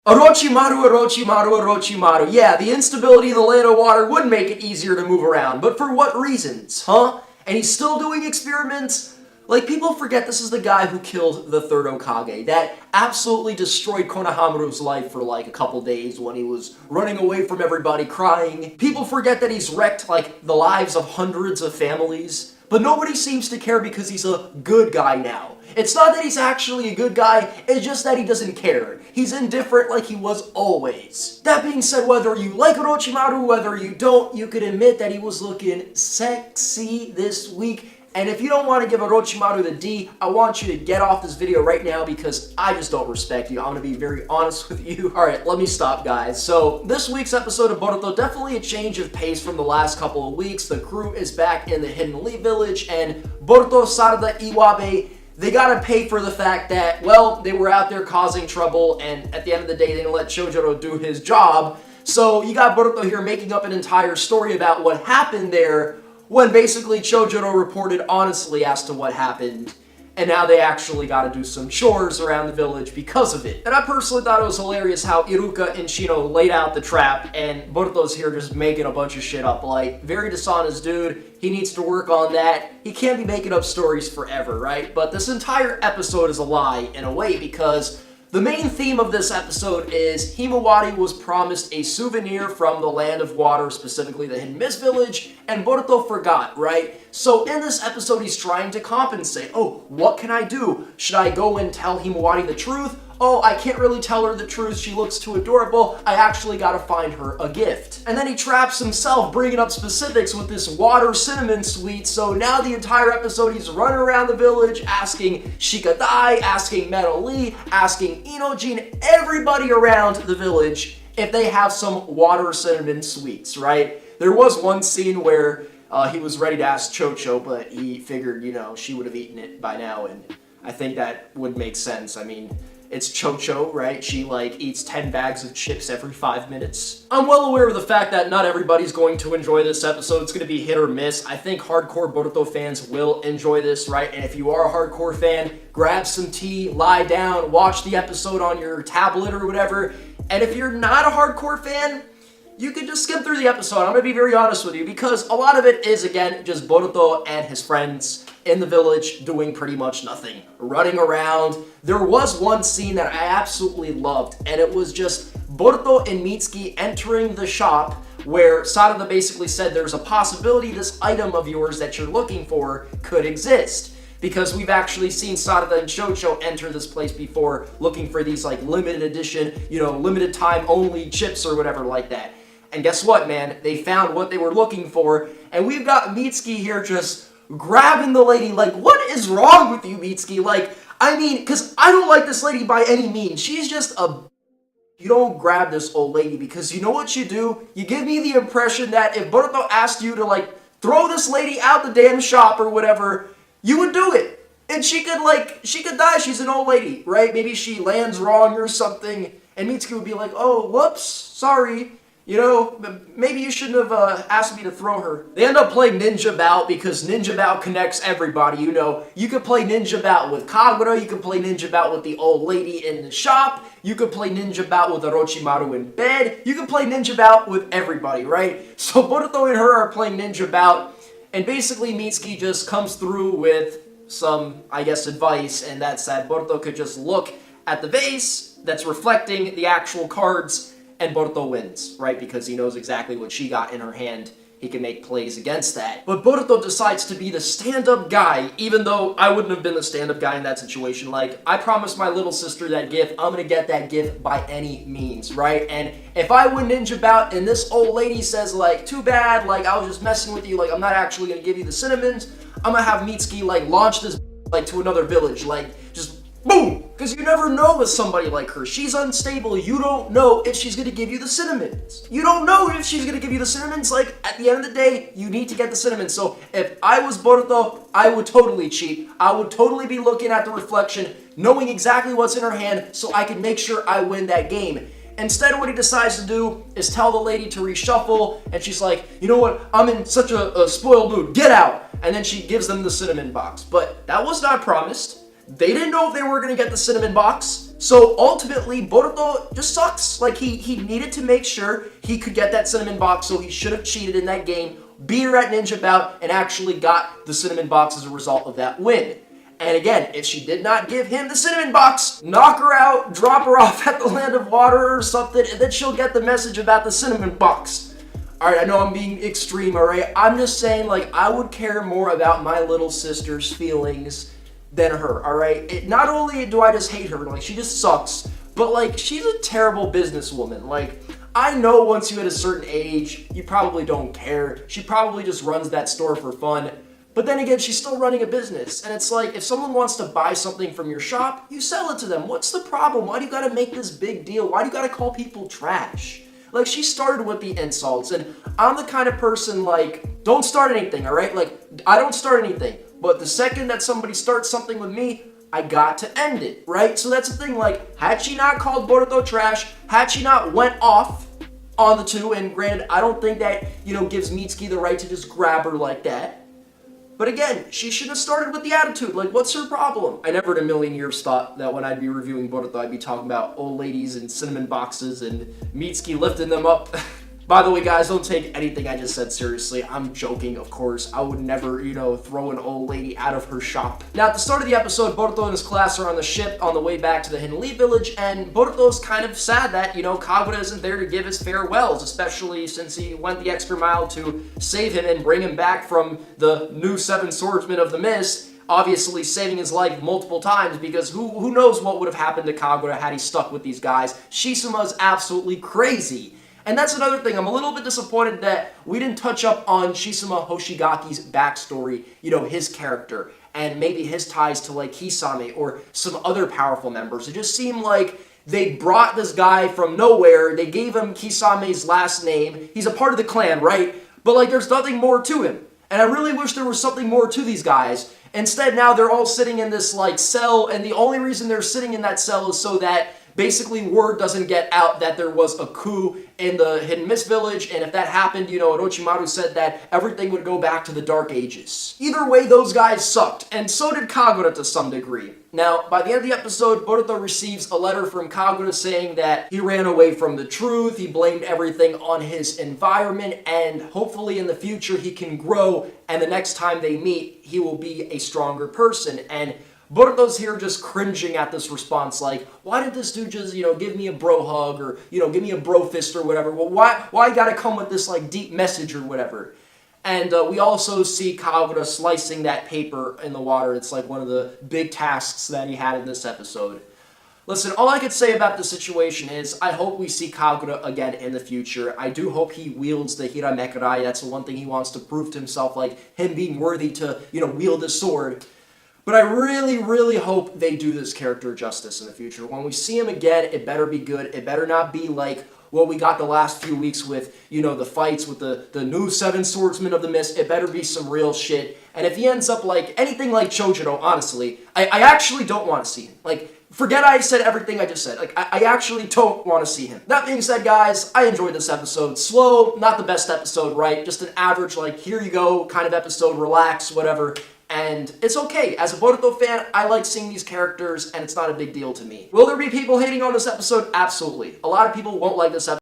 Orochimaru, Orochimaru, Orochimaru. Yeah, the instability of the land of water would make it easier to move around, but for what reasons, huh? And he's still doing experiments? Like, people forget this is the guy who killed the third Hokage, that absolutely destroyed Konohamaru's life for like a couple days when he was running away from everybody crying. People forget that he's wrecked like the lives of hundreds of families, but nobody seems to care because he's a good guy now. It's not that he's actually a good guy, it's just that he doesn't care. He's indifferent like he was always. That being said, whether you like Orochimaru, whether you don't, you could admit that he was looking sexy this week. And if you don't want to give Orochimaru the D, I want you to get off this video right now because I just don't respect you. I'm going to be very honest with you. Alright, let me stop, guys. So, this week's episode of Boruto, definitely a change of pace from the last couple of weeks. The crew is back in the Hidden Leaf Village, and Boruto, Sarada, Iwabe, they gotta pay for the fact that, well, they were out there causing trouble, and at the end of the day, they didn't let Chojuro do his job. So, you got Boruto here making up an entire story about what happened there, when basically Chojuro reported honestly as to what happened, and now they actually gotta do some chores around the village because of it. And I personally thought it was hilarious how Iruka and Shino laid out the trap, and Boruto's here just making a bunch of shit up. Like, very dishonest dude, he needs to work on that. He can't be making up stories forever, right? But this entire episode is a lie, in a way, because the main theme of this episode is Himawari was promised a souvenir from the Land of Water, specifically the Hidden Mist Village, and Boruto forgot, right? So in this episode, he's trying to compensate. Oh, what can I do? Should I go and tell Himawari the truth? Oh, I can't really tell her the truth, she looks too adorable, I actually gotta find her a gift. And then he traps himself, bringing up specifics with this water cinnamon sweet, so now the entire episode he's running around the village asking Shikadai, asking Metal Lee, asking Inojin, everybody around the village if they have some water cinnamon sweets, right? There was one scene where he was ready to ask Chocho, but he figured, you know, she would have eaten it by now, and I think that would make sense. I mean, it's Chocho, right? She, like, eats 10 bags of chips every 5 minutes. I'm well aware of the fact that not everybody's going to enjoy this episode. It's going to be hit or miss. I think hardcore Boruto fans will enjoy this, right? And if you are a hardcore fan, grab some tea, lie down, watch the episode on your tablet or whatever. And if you're not a hardcore fan, you can just skip through the episode. I'm going to be very honest with you because a lot of it is, again, just Boruto and his friends in the village doing pretty much nothing, running around. There was one scene that I absolutely loved, and it was just Boruto and Mitsuki entering the shop where Sarada basically said there's a possibility this item of yours that you're looking for could exist. Because we've actually seen Sarada and Chocho enter this place before looking for these like limited edition, you know, limited time only chips or whatever like that. And guess what, man? They found what they were looking for, and we've got Mitsuki here just grabbing the lady. Like, what is wrong with you, Mitsuki? Like, I mean, because I don't like this lady by any means. She's just a... You don't grab this old lady because you know what you do? You give me the impression that if Boruto asked you to, like, throw this lady out the damn shop or whatever, you would do it. And she could die. She's an old lady, right? Maybe she lands wrong or something, and Mitsuki would be like, oh, whoops, sorry. You know, maybe you shouldn't have asked me to throw her. They end up playing Ninja Bout because Ninja Bout connects everybody, you know. You could play Ninja Bout with Kagura, you could play Ninja Bout with the old lady in the shop, you could play Ninja Bout with Orochimaru in bed, you could play Ninja Bout with everybody, right? So Boruto and her are playing Ninja Bout, and basically Mitsuki just comes through with some, I guess, advice, and that's that Boruto could just look at the vase that's reflecting the actual cards, and Boruto wins, right? Because he knows exactly what she got in her hand. He can make plays against that. But Boruto decides to be the stand-up guy, even though I wouldn't have been the stand-up guy in that situation. Like, I promised my little sister that gift. I'm gonna get that gift by any means, right? And if I win Ninja Bout and this old lady says, like, too bad, like, I was just messing with you, like, I'm not actually gonna give you the cinnamons, I'm gonna have Mitsuki, like, launch this, like, to another village, like, just boom! Because you never know with somebody like her. She's unstable. You don't know if she's going to give you the cinnamons. You don't know if she's going to give you the cinnamons. Like, at the end of the day, you need to get the cinnamons. So, if I was Boruto, I would totally cheat. I would totally be looking at the reflection, knowing exactly what's in her hand, so I can make sure I win that game. Instead, what he decides to do is tell the lady to reshuffle, and she's like, you know what, I'm in such a spoiled mood, get out! And then she gives them the cinnamon box. But that was not promised. They didn't know if they were going to get the cinnamon box. So ultimately, Boruto just sucks. Like, he needed to make sure he could get that cinnamon box, so he should have cheated in that game, beat her at Ninja Bout, and actually got the cinnamon box as a result of that win. And again, if she did not give him the cinnamon box, knock her out, drop her off at the land of water or something, and then she'll get the message about the cinnamon box. Alright, I know I'm being extreme, alright? I'm just saying, like, I would care more about my little sister's feelings than her, alright? Not only do I just hate her, like, she just sucks, but, like, she's a terrible businesswoman. Like, I know once you hit a certain age, you probably don't care. She probably just runs that store for fun. But then again, she's still running a business. And it's like, if someone wants to buy something from your shop, you sell it to them. What's the problem? Why do you gotta make this big deal? Why do you gotta call people trash? Like, she started with the insults, and I'm the kind of person, like, don't start anything, alright? Like, I don't start anything. But the second that somebody starts something with me, I got to end it, right? So that's the thing, like, had she not called Boruto trash, had she not went off on the two, and granted, I don't think that, gives Mitsuki the right to just grab her like that. But again, she should have started with the attitude. Like, what's her problem? I never in a million years thought that when I'd be reviewing Boruto, I'd be talking about old ladies and cinnamon boxes and Mitsuki lifting them up. By the way, guys, don't take anything I just said seriously. I'm joking, of course. I would never, throw an old lady out of her shop. Now, at the start of the episode, Boruto and his class are on the ship on the way back to the Hidden Leaf Village, and Boruto's kind of sad that, Kagura isn't there to give his farewells, especially since he went the extra mile to save him and bring him back from the new Seven Swordsmen of the Mist, obviously saving his life multiple times, because who knows what would have happened to Kagura had he stuck with these guys. Shisuma's absolutely crazy. And that's another thing, I'm a little bit disappointed that we didn't touch up on Shizuma Hoshigaki's backstory, his character, and maybe his ties to, like, Kisame or some other powerful members. It just seemed like they brought this guy from nowhere, they gave him Kisame's last name, he's a part of the clan, right? But, like, there's nothing more to him. And I really wish there was something more to these guys. Instead, now they're all sitting in this, like, cell, and the only reason they're sitting in that cell is so that basically word doesn't get out that there was a coup in the Hidden Mist Village, and if that happened, Orochimaru said that everything would go back to the Dark Ages. Either way, those guys sucked, and so did Kagura to some degree. Now, by the end of the episode, Boruto receives a letter from Kagura saying that he ran away from the truth, he blamed everything on his environment, and hopefully in the future he can grow, and the next time they meet, he will be a stronger person. And Boruto's here just cringing at this response, like, why did this dude just, give me a bro hug, or, give me a bro fist or whatever? Well, why you gotta come with this, like, deep message or whatever? And we also see Kagura slicing that paper in the water. It's like one of the big tasks that he had in this episode. Listen, all I could say about the situation is I hope we see Kagura again in the future. I do hope he wields the Hiramekirai. That's the one thing he wants to prove to himself, like him being worthy to, wield a sword. But I really, really hope they do this character justice in the future. When we see him again, it better be good. It better not be like what we got the last few weeks with, the fights with the new Seven Swordsmen of the Mist. It better be some real shit. And if he ends up like anything like Chojuro, honestly, I actually don't want to see him. Like, forget I said everything I just said. Like, I actually don't want to see him. That being said, guys, I enjoyed this episode. Slow, not the best episode, right? Just an average, like, here you go kind of episode, relax, whatever. And it's okay. As a Boruto fan, I like seeing these characters, and it's not a big deal to me. Will there be people hating on this episode? Absolutely. A lot of people won't like this episode.